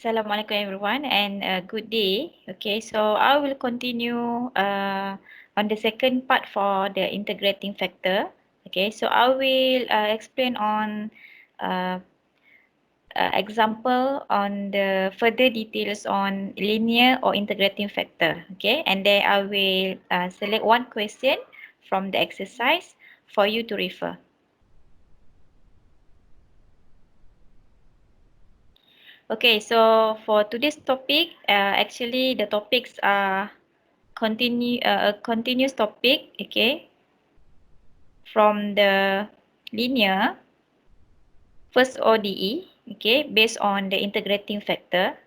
Assalamualaikum everyone and good day. Okay, so I will continue on the second part for the integrating factor. Okay, so I will explain on uh, example on the further details on linear or integrating factor. Okay, and then I will select one question from the exercise for you to refer. Okay, so for today's topic, actually the topics are a continuous topic, okay, from the linear first ODE, okay, based on the integrating factor.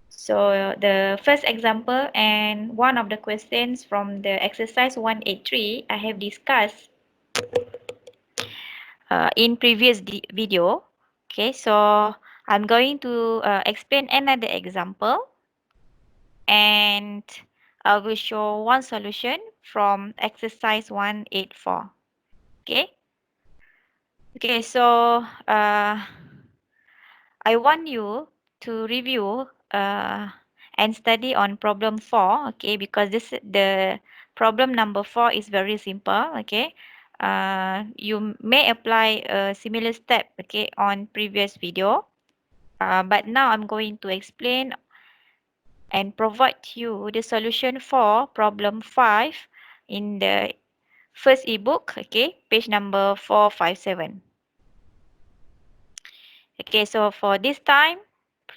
So the first example and one of the questions from the exercise 183 I have discussed in previous video. Okay, so I'm going to explain another example and I will show one solution from exercise 184. Okay. Okay, so I want you to review and study on problem 4, okay, because the problem number 4 is very simple, okay. You may apply a similar step, okay, on previous video, but now I'm going to explain and provide you the solution for problem 5 in the first ebook, okay, page number 457. Okay, so for this time,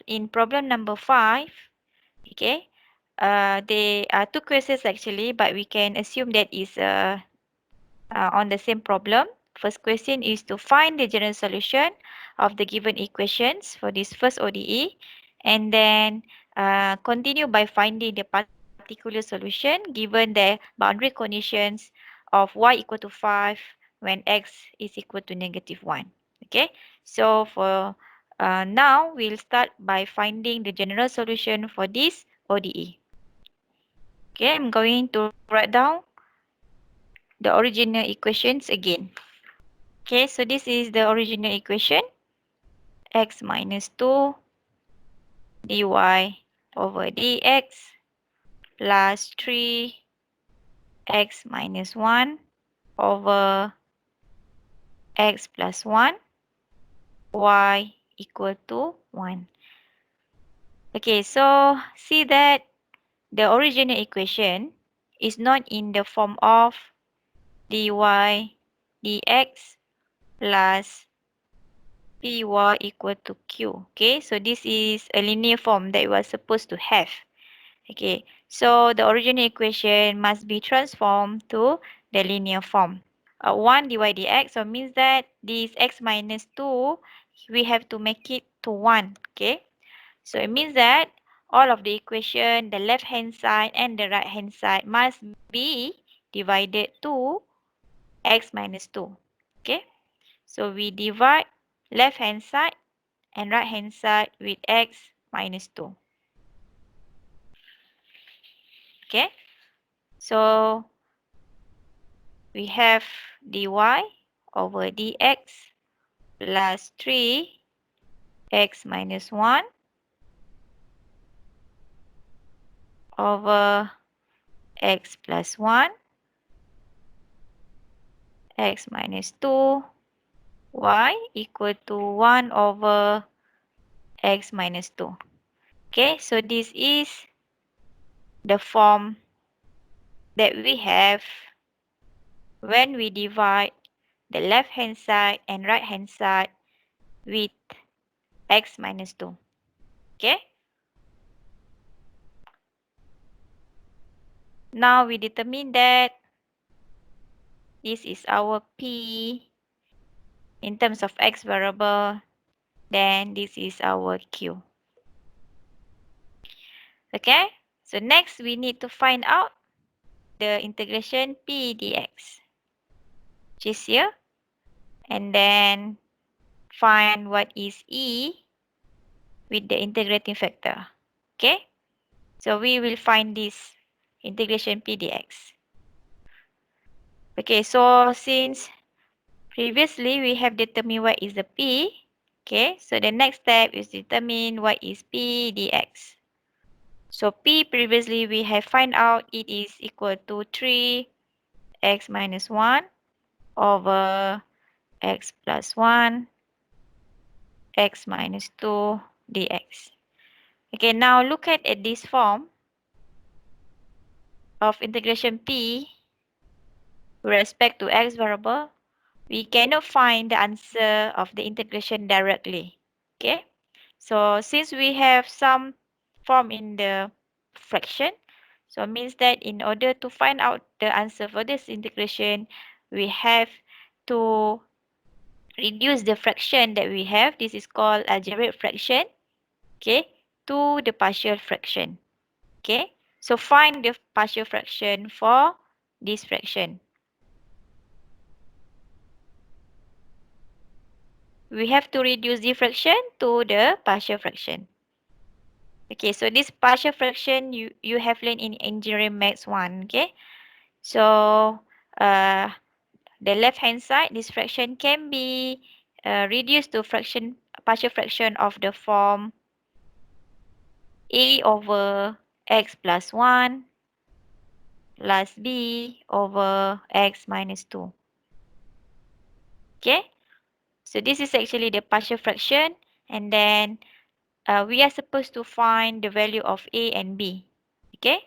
in problem number 5, okay, there are two questions actually, but we can assume that is on the same problem. First question is to find the general solution of the given equations for this first ODE, and then continue by finding the particular solution given the boundary conditions of y equal to 5 when x is equal to -1. Okay, so for now we'll start by finding the general solution for this ODE. Okay, I'm going to write down the original equations again. Okay, so this is the original equation. X minus 2 dy over dx plus 3 x minus 1 over x plus 1 y equal to 1. Okay, so see that the original equation is not in the form of dy dx plus py equal to q. Okay, so this is a linear form that we are supposed to have. Okay, so the original equation must be transformed to the linear form. 1 dy dx, so means that this x minus 2, we have to make it to 1. Okay, so it means that all of the equation, the left hand side and the right hand side must be divided to x minus 2. Okay, so we divide left hand side and right hand side with x minus 2. Okay, so we have dy over dx plus 3 x minus 1 over x plus 1 x minus 2 y equal to 1 over x minus 2. Okay, so this is the form that we have when we divide the left hand side and right hand side with x minus 2. Okay, now we determine that this is our p in terms of x variable, then this is our q. Okay, so next we need to find out the integration p dx, which is here, and then find what is e with the integrating factor. Okay, so we will find this integration p dx. Okay, so since previously we have determined what is the p, Okay, so the next step is determine what is P dx. So P previously we have find out it is equal to 3x minus 1 over x plus 1 x minus 2 dx. Okay, now look at this form of integration P with respect to x variable. We cannot find the answer of the integration directly. Okay, so since we have some form in the fraction, so it means that in order to find out the answer for this integration, we have to reduce the fraction that we have. This is called algebraic fraction, okay, to the partial fraction. Okay, so find the partial fraction for this fraction. We have to reduce the fraction to the partial fraction. Okay, so this partial fraction you have learned in engineering maths 1, okay? So the left hand side, this fraction can be reduced to partial fraction of the form a over x plus 1 plus b over x minus 2. Okay, so this is actually the partial fraction, and then we are supposed to find the value of a and b. Okay,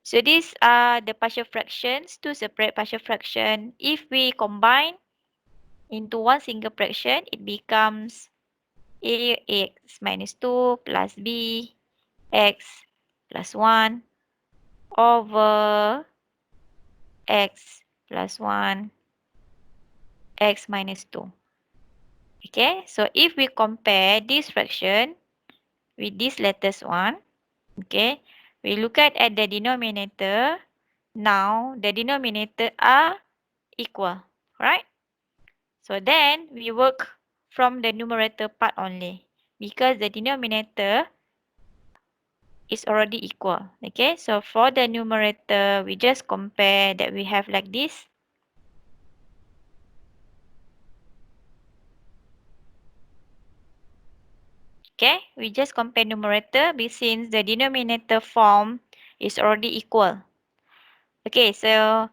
so these are the partial fractions, two separate partial fraction. If we combine into one single fraction, it becomes ax minus 2 plus b x plus 1 over x plus 1 x minus 2. Okay, so if we compare this fraction with this latest one, okay, we look at the denominator. Now the denominator are equal, right? So then we work from the numerator part only because the denominator is already equal. Okay, so for the numerator, we just compare that we have like this. Okay, we just compare numerator since the denominator form is already equal. Okay, so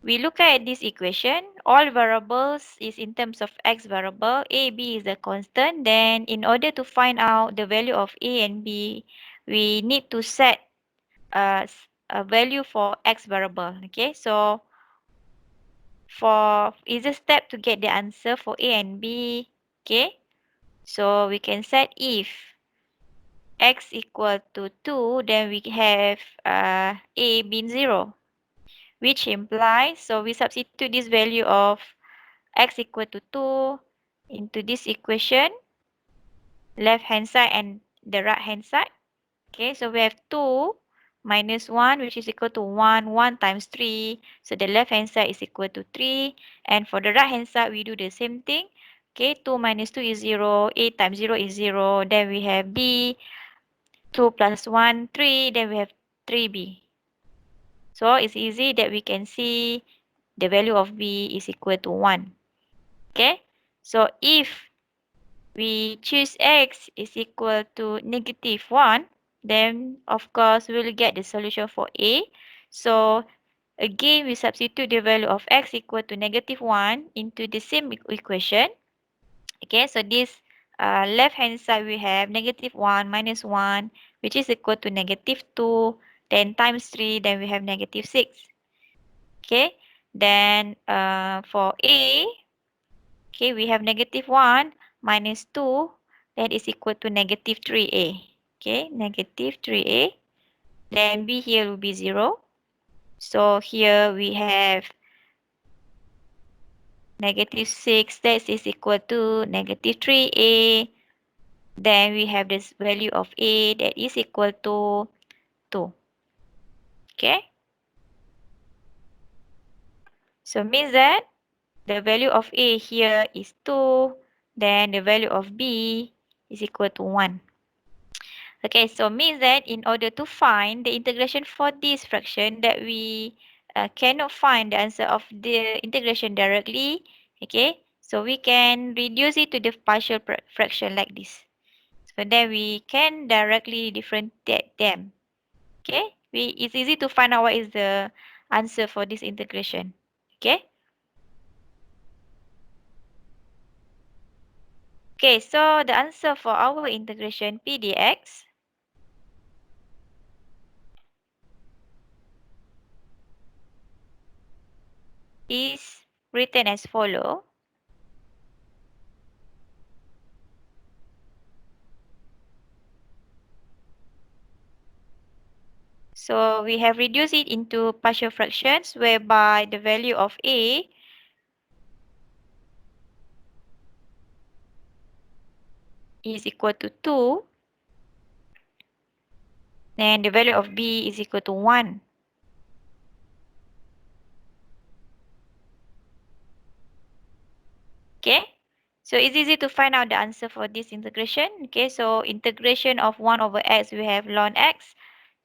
we look at this equation. All variables is in terms of x variable. A, b is a constant. Then in order to find out the value of a and b, we need to set a value for x variable. Okay, so for easier step to get the answer for a and b, okay, so we can set if x equal to 2, then we have a being 0, which implies, so we substitute this value of x equal to 2 into this equation, left hand side and the right hand side. Okay, so we have 2 minus 1, which is equal to 1. 1 times 3. So the left hand side is equal to 3. And for the right hand side, we do the same thing. Okay, 2 minus 2 is 0. A times 0 is 0. Then we have b. 2 plus 1, 3. Then we have 3b. So it's easy that we can see the value of b is equal to 1. Okay, so if we choose x is equal to negative 1, then of course we'll get the solution for a. So again, we substitute the value of x equal to negative 1 into the same equation. Okay, so this left hand side we have negative 1 minus 1, which is equal to negative 2. Then times 3, then we have negative 6. Okay, then for a, okay, we have negative 1 minus 2, that is equal to negative 3a. Okay, negative 3a. Then b here will be 0. So here we have negative 6, that is equal to negative 3a. Then we have this value of a that is equal to 2. Okay, so means that the value of a here is 2. Then the value of b is equal to 1. Okay, so means that in order to find the integration for this fraction that we cannot find the answer of the integration directly. Okay, So we can reduce it to the partial fraction like this. So then we can directly differentiate them. Okay, it's easy to find out what is the answer for this integration. Okay. Okay, so the answer for our integration P dx is written as follow. So we have reduced it into partial fractions whereby the value of A is equal to 2 and the value of B is equal to 1. Okay, so it's easy to find out the answer for this integration. Okay, so integration of 1 over x, we have ln x.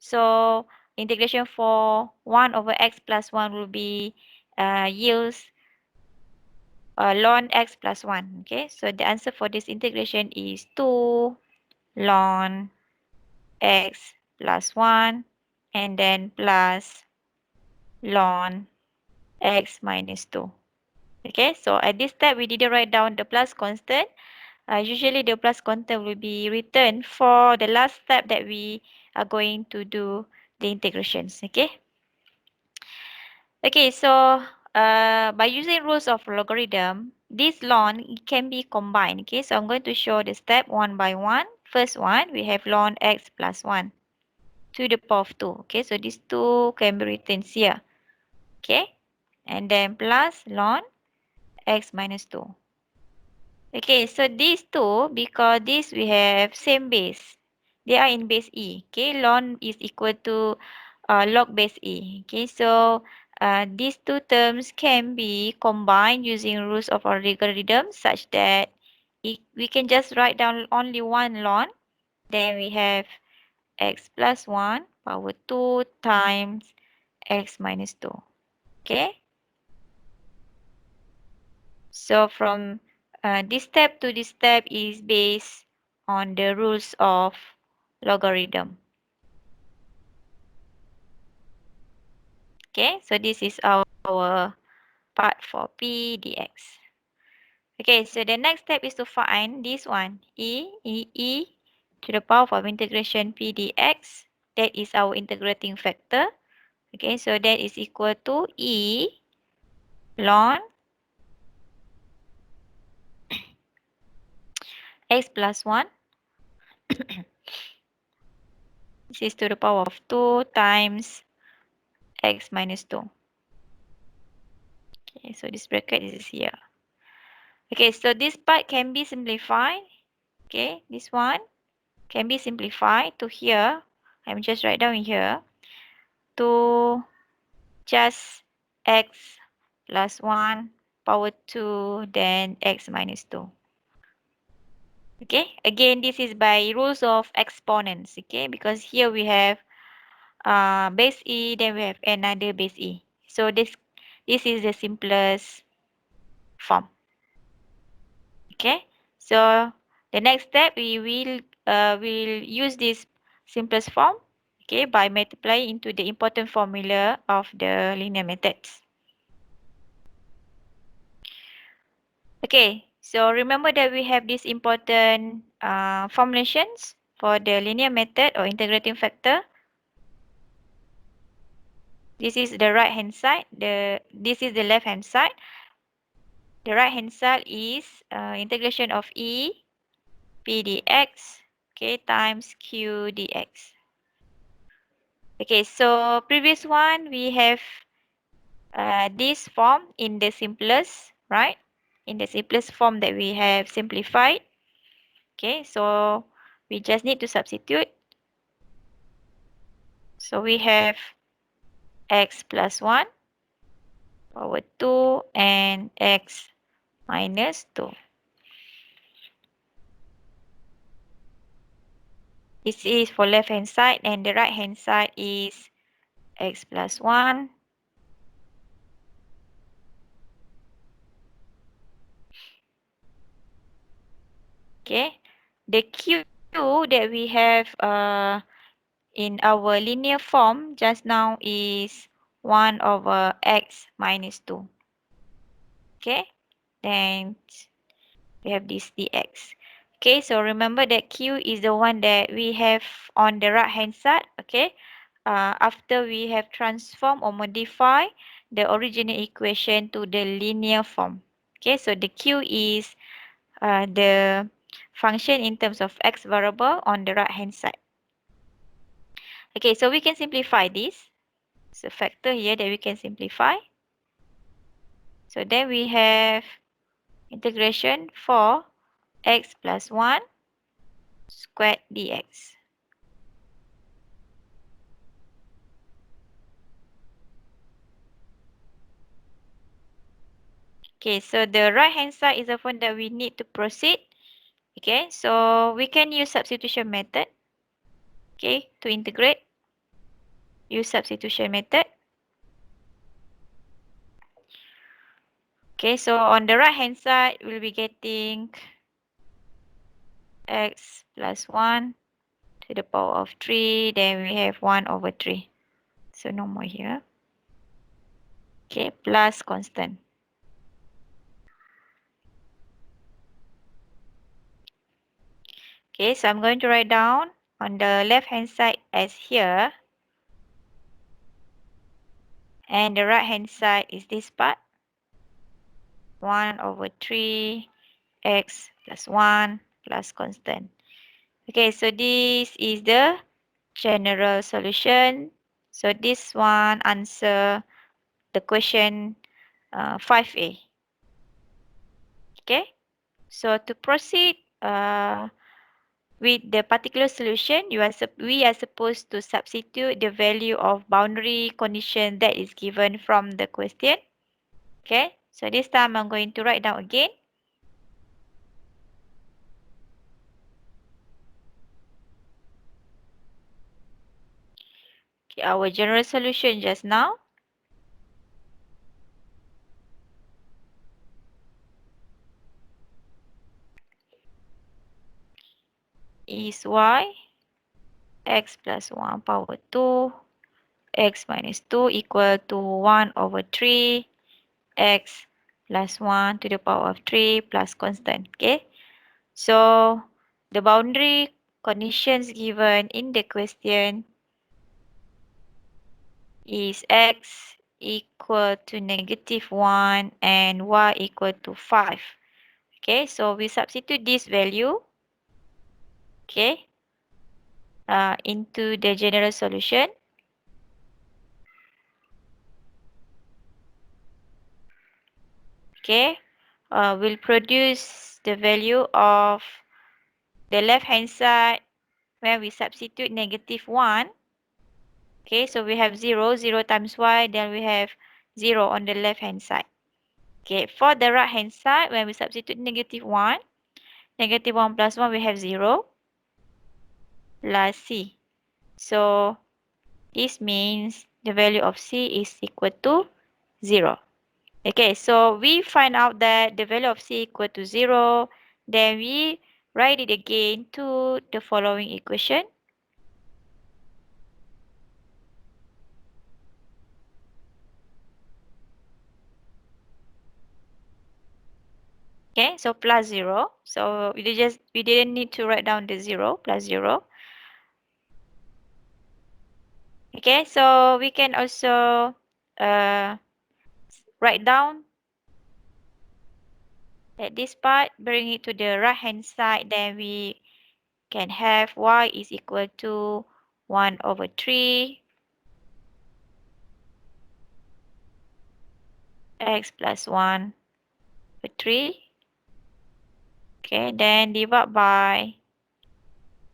So integration for 1 over x plus 1 will be yields ln x plus 1. Okay, so the answer for this integration is 2 ln x plus 1 and then plus ln x minus 2. Okay, so at this step, we didn't write down the plus constant. Usually, the plus constant will be written for the last step that we are going to do the integrations. Okay. Okay, so by using rules of logarithm, this ln can be combined. Okay, so I'm going to show the step one by one. First one, we have ln x plus 1 to the power of 2. Okay, so these two can be written here. Okay, and then plus ln x minus 2. Okay, so these two, because this we have same base. They are in base E. Okay, ln is equal to log base E. Okay, so these two terms can be combined using rules of our logarithm such that we can just write down only one ln. Then we have x plus 1 power 2 times x minus 2. Okay, so from this step to this step is based on the rules of logarithm. Okay, so this is our part for P dx. Okay, so the next step is to find this one, e to the power of integration P dx. That is our integrating factor. Okay, so that is equal to E ln x plus 1. This is to the power of 2 times x minus 2. Okay, so this bracket is here. Okay, so this part can be simplified. Okay, this one can be simplified to here. I'm just write down here to just x plus 1 power 2 then x minus 2. Okay, again, this is by rules of exponents. Okay, because here we have base E, then we have another base E. So this is the simplest form. Okay, so the next step we will use this simplest form, okay, by multiplying into the important formula of the linear methods. Okay, so remember that we have these important formulations for the linear method or integrating factor. This is the right hand side. This is the left hand side. The right hand side is integration of E P dx, okay, times Q dx. Okay, so previous one we have this form in the simplest, right? In the simplest form that we have simplified. Okay, so we just need to substitute. So we have x plus 1 power 2 and x minus 2. This is for left hand side and the right hand side is x plus 1 . Okay. The Q that we have in our linear form just now is 1 over x minus 2. Okay. Then we have this dx. Okay, so remember that Q is the one that we have on the right hand side. Okay. After we have transformed or modified the original equation to the linear form. Okay, so the Q is the function in terms of x variable on the right hand side. Okay, so we can simplify this. It's a factor here that we can simplify. So then we have integration for x plus 1 squared dx. Okay, so the right hand side is the one that we need to proceed. Okay, so we can use substitution method. Okay, to integrate, use substitution method. Okay, so on the right hand side, we'll be getting x plus 1 to the power of 3. Then we have 1 over 3. So no more here. Okay, plus constant. Okay, so I'm going to write down on the left hand side as here. And the right hand side is this part. 1 over 3 x plus 1 plus constant. Okay, so this is the general solution. So this one answer the question 5A. Okay, so to proceed with the particular solution, we are supposed to substitute the value of boundary condition that is given from the question. Okay, so this time I'm going to write down again. Okay, our general solution just now is y x plus 1 power 2 x minus 2 equal to 1 over 3 x plus 1 to the power of 3 plus constant. Okay, so the boundary conditions given in the question is x equal to -1 and y equal to 5. Okay, so we substitute this value, okay, into the general solution. Okay, will produce the value of the left hand side when we substitute -1. Okay, so we have 0, 0 times y, then we have 0 on the left hand side. Okay, for the right hand side, when we substitute -1, -1 plus 1, we have 0 plus c. So this means the value of c is equal to 0. Okay, so we find out that the value of c equal to 0. Then we write it again to the following equation. Okay, so plus 0. So we didn't need to write down the 0, plus 0. Okay, so we can also write down at this part, bring it to the right hand side, then we can have y is equal to 1 over 3 x plus 1 over 3. Okay, then divide by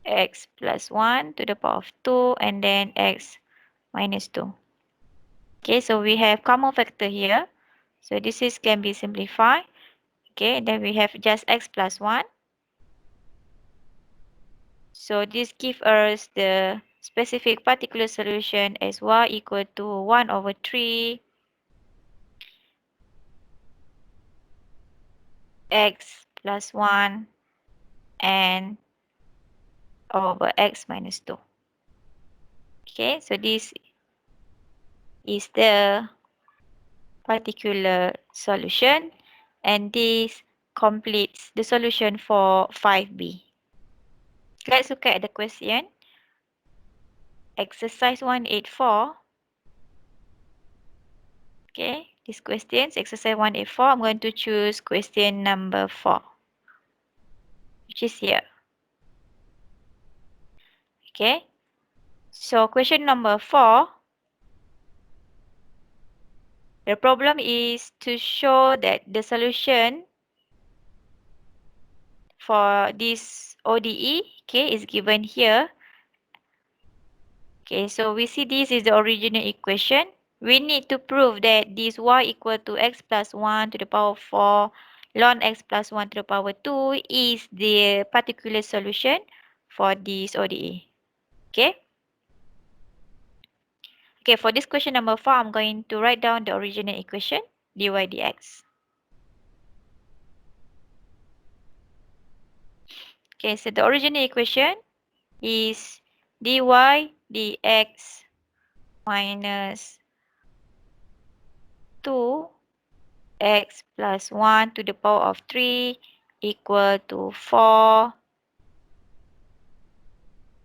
x plus 1 to the power of 2 and then x minus 2. Okay, so we have common factor here. So this is can be simplified. Okay, then we have just x plus 1. So this gives us the specific particular solution as y equal to 1 over 3 x plus 1 n over x minus 2. Okay, so this is the particular solution, and this completes the solution for 5b. Let's look at the question. Exercise 184. Okay, this question, exercise 184, I'm going to choose question number 4, which is here. Okay, so question number 4, the problem is to show that the solution for this ODE, okay, is given here. Okay, so we see this is the original equation. We need to prove that this y equal to x plus 1 to the power 4 ln x plus 1 to the power 2 is the particular solution for this ODE. Okay? Okay, for this question number 4, I'm going to write down the original equation, dy dx. Okay, so the original equation is dy dx minus 2 x plus 1 to the power of 3 equal to 4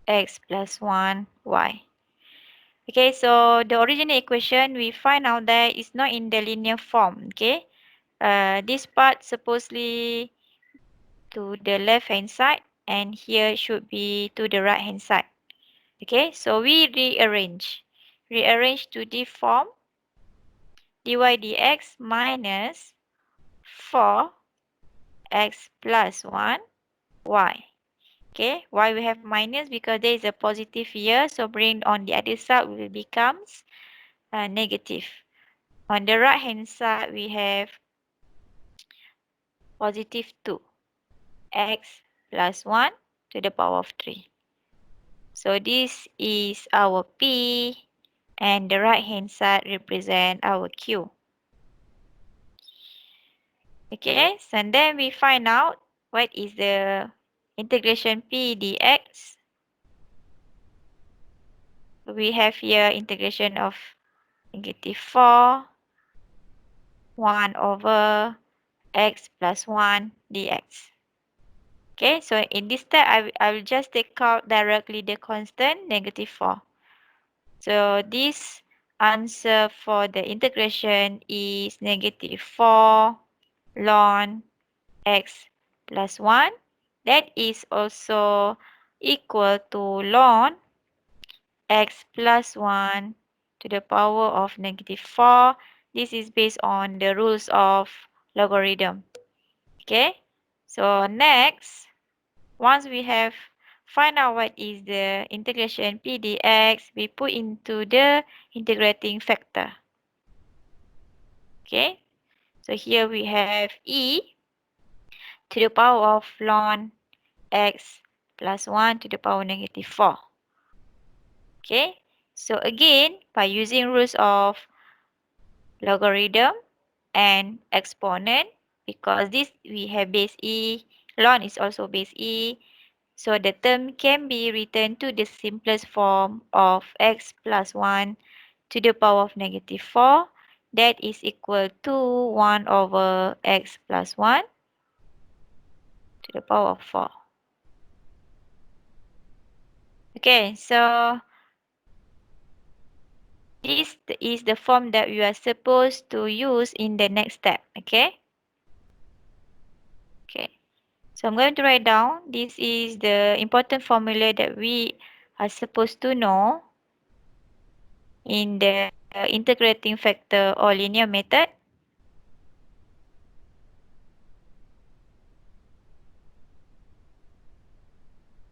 x plus 1 y. Okay, so the original equation, we find out that it's not in the linear form. Okay, this part supposedly to the left hand side, and here should be to the right hand side. Okay, so we rearrange to the form dy dx minus 4 x plus 1 y. Okay, why we have minus? Because there is a positive here, so bring on the other side will becomes negative. On the right hand side, we have positive 2 x plus 1 to the power of 3. So this is our P, and the right hand side represent our Q. Okay, so and then we find out what is the integration P dx. We have here integration of negative 4, 1 over x plus 1 dx. Okay, so in this step, I will just take out directly the constant negative 4. So this answer for the integration is negative 4 ln x plus 1. That is also equal to ln x plus 1 to the power of negative 4. This is based on the rules of logarithm. Okay, so next, once we have find out what is the integration p dx, we put into the integrating factor. Okay, so here we have e to the power of ln x plus 1 to the power negative 4. Okay, so again, by using rules of logarithm and exponent, because this we have base e, ln is also base e, so the term can be written to the simplest form of x plus 1 to the power of negative 4. That is equal to 1 over x plus 1 to the power of 4. Okay, so this is the form that we are supposed to use in the next step. Okay? Okay. So I'm going to write down, this is the important formula that we are supposed to know in the integrating factor or linear method.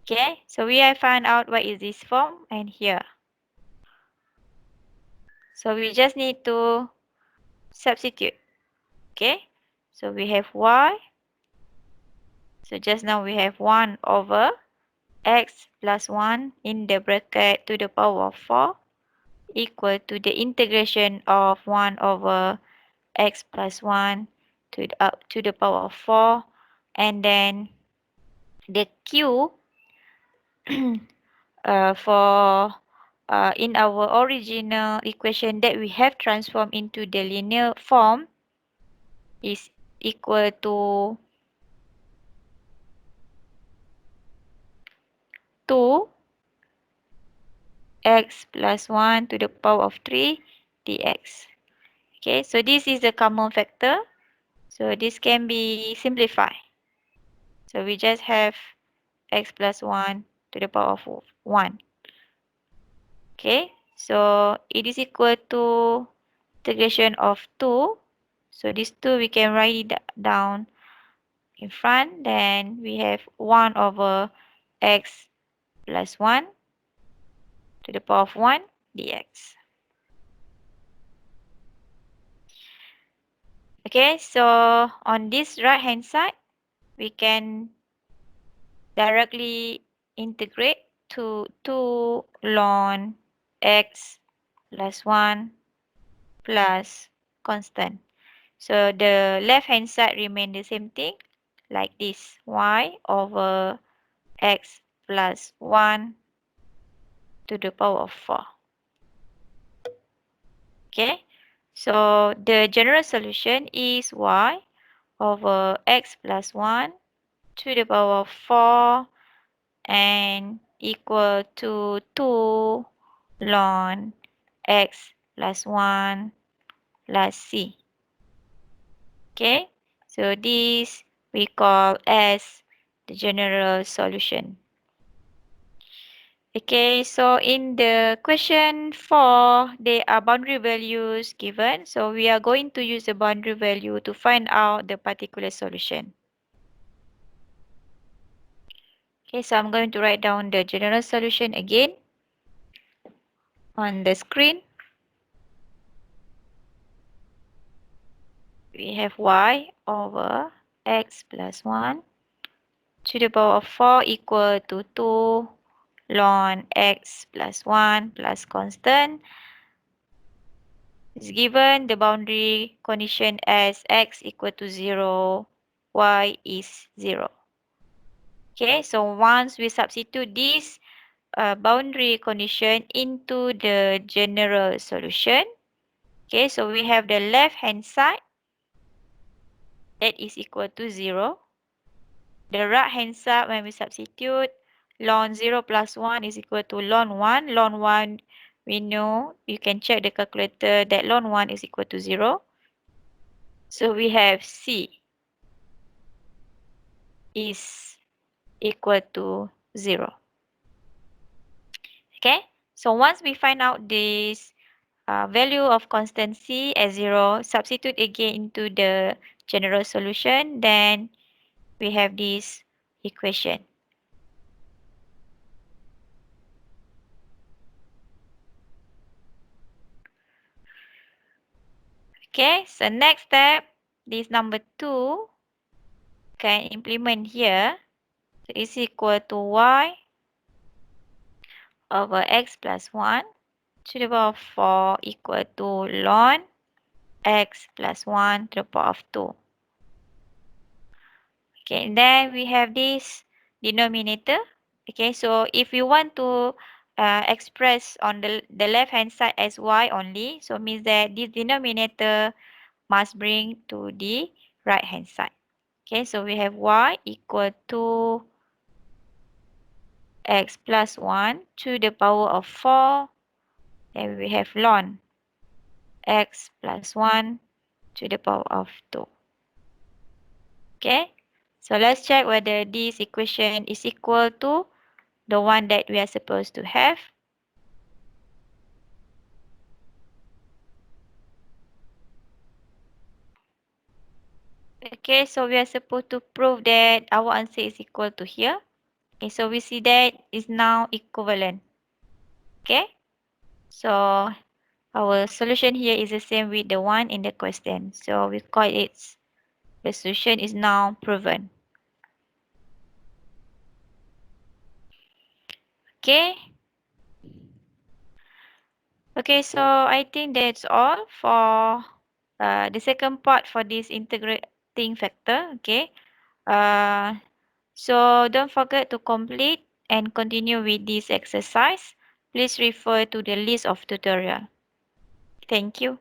Okay, so we have found out what is this form and here. So we just need to substitute. Okay, so we have y. So just now we have 1 over x plus 1 in the bracket to the power of 4 equal to the integration of 1 over x plus 1 to the power of 4, and then the Q for in our original equation that we have transformed into the linear form is equal to 2x plus 1 to the power of 3 dx. Okay, so this is the common factor. So this can be simplified. So we just have x plus 1 to the power of 1. Okay, so it is equal to integration of 2. So this 2 we can write it down in front. Then we have 1 over x plus 1 to the power of 1 dx. Okay, so on this right hand side, we can directly integrate to 2 ln x plus 1 plus constant. So the left hand side remain the same thing like this, y over x plus 1 to the power of 4. Okay, so the general solution is y over x plus 1 to the power of 4 and equal to 2 ln x plus 1 plus c. Okay, so this we call as the general solution. Okay, so in the question 4, there are boundary values given. So we are going to use the boundary value to find out the particular solution. Okay, so I'm going to write down the general solution again on the screen. We have y over x plus 1 to the power of 4 equal to 2 ln x plus 1 plus constant is given the boundary condition as x equal to 0, y is 0. Okay, so once we substitute this boundary condition into the general solution, okay, so we have the left hand side that is equal to 0. The right hand side when we substitute ln 0 plus 1 is equal to ln 1. Ln 1 we know, you can check the calculator that ln 1 is equal to 0. So we have C is equal to 0. Okay, so once we find out this value of constant C as 0, substitute again into the general solution, then we have this equation. Okay, so next step, this number 2 can implement here. So it's equal to y over x plus 1 to the power of 4 equal to ln x plus 1 to the power of 2. Okay, and then we have this denominator. Okay, so if you want to express on the left hand side as y only, so means that this denominator must bring to the right hand side. Okay, so we have y equal to x plus 1 to the power of 4. Then we have ln x plus 1 to the power of 2. Okay, so let's check whether this equation is equal to the one that we are supposed to have. Okay, so we are supposed to prove that our answer is equal to here. Okay, so we see that is now equivalent. Okay, so our solution here is the same with the one in the question. So we call it the solution is now proven. Okay. Okay, so I think that's all for the second part for this integrating factor. Okay. Uh, So don't forget to complete and continue with this exercise. Please refer to the list of tutorial. Thank you.